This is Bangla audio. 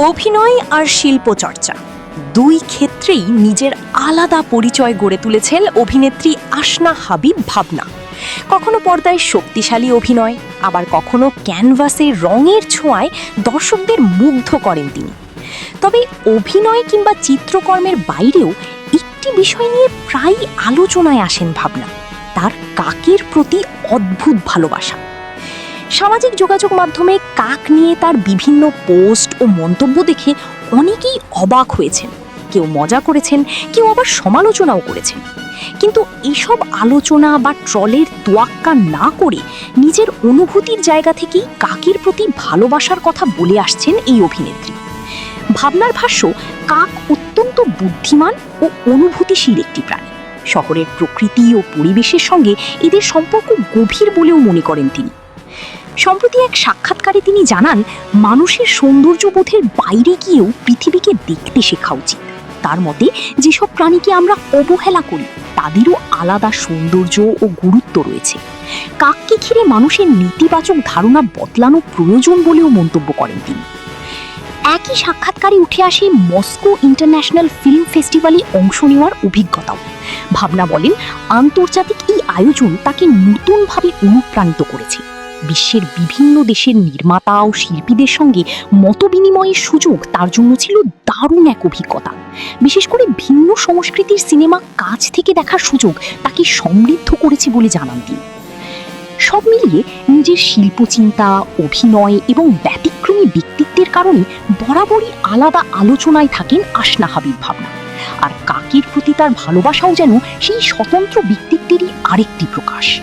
অভিনয় আর শিল্পচর্চা দুই ক্ষেত্রেই নিজের আলাদা পরিচয় গড়ে তুলেছেন অভিনেত্রী আসনা হাবিব ভাবনা। কখনো পর্দায় শক্তিশালী অভিনয়, আবার কখনো ক্যানভাসে রঙের ছোঁয়ায় দর্শকদের মুগ্ধ করেন তিনি। তবে অভিনয় কিংবা চিত্রকর্মের বাইরেও একটি বিষয় নিয়ে প্রায়ই আলোচনায় আসেন ভাবনা, তার কাকের প্রতি অদ্ভুত ভালোবাসা। সামাজিক যোগাযোগ মাধ্যমে কাক নিয়ে তার বিভিন্ন পোস্ট ও মন্তব্য দেখে অনেকেই অবাক হয়েছেন, কেউ মজা করেছেন, কেউ আবার সমালোচনাও করেছেন। কিন্তু এসব আলোচনা বা ট্রলের তোয়াক্কা না করে নিজের অনুভূতির জায়গা থেকেই কাকের প্রতি ভালোবাসার কথা বলে আসছেন এই অভিনেত্রী। ভাবনার ভাষ্য, কাক অত্যন্ত বুদ্ধিমান ও অনুভূতিশীল একটি প্রাণী। শহরের প্রকৃতি ও পরিবেশের সঙ্গে এদের সম্পর্ক গভীর বলেও মনে করেন তিনি। সম্প্রতি এক সাক্ষাৎকারে তিনি জানান, মানুষের সৌন্দর্যবোধের বাইরে গিয়েও পৃথিবীকে দেখতে শেখা উচিত। তার মতে, যেসব প্রাণীকে আমরা অবহেলা করি তাদেরও আলাদা সৌন্দর্য ও গুরুত্ব রয়েছে। কাককে ঘিরে মানুষের নেতিবাচক ধারণা বদলানো প্রয়োজন বলেও মন্তব্য করেন তিনি। একই সাক্ষাৎকারে উঠে আসে মস্কো ইন্টারন্যাশনাল ফিল্ম ফেস্টিভ্যালে অংশ নেওয়ার অভিজ্ঞতাও। ভাবনা বলেন, আন্তর্জাতিক এই আয়োজন তাকে নতুনভাবে অনুপ্রাণিত করেছে। বিশ্বের বিভিন্ন দেশের নির্মাতা ও শিল্পীদের সঙ্গে মতবিনিময়ের সুযোগ তার জন্য ছিল দারুণ এক অভিজ্ঞতা। বিশেষ করে ভিন্ন সংস্কৃতির সিনেমা কাছ থেকে দেখার সুযোগ তাকে সমৃদ্ধ করেছে বলে জানান তিনি। সব মিলিয়ে নিজের শিল্পচিন্তা, অভিনয় এবং ব্যতিক্রমী ব্যক্তিত্বের কারণে বরাবরই আলাদা আলোচনায় থাকেন আসনা হাবিব ভাবনা। আর কাকের প্রতি তার ভালোবাসাও যেন সেই স্বতন্ত্র ব্যক্তিত্বেরই আরেকটি প্রকাশ।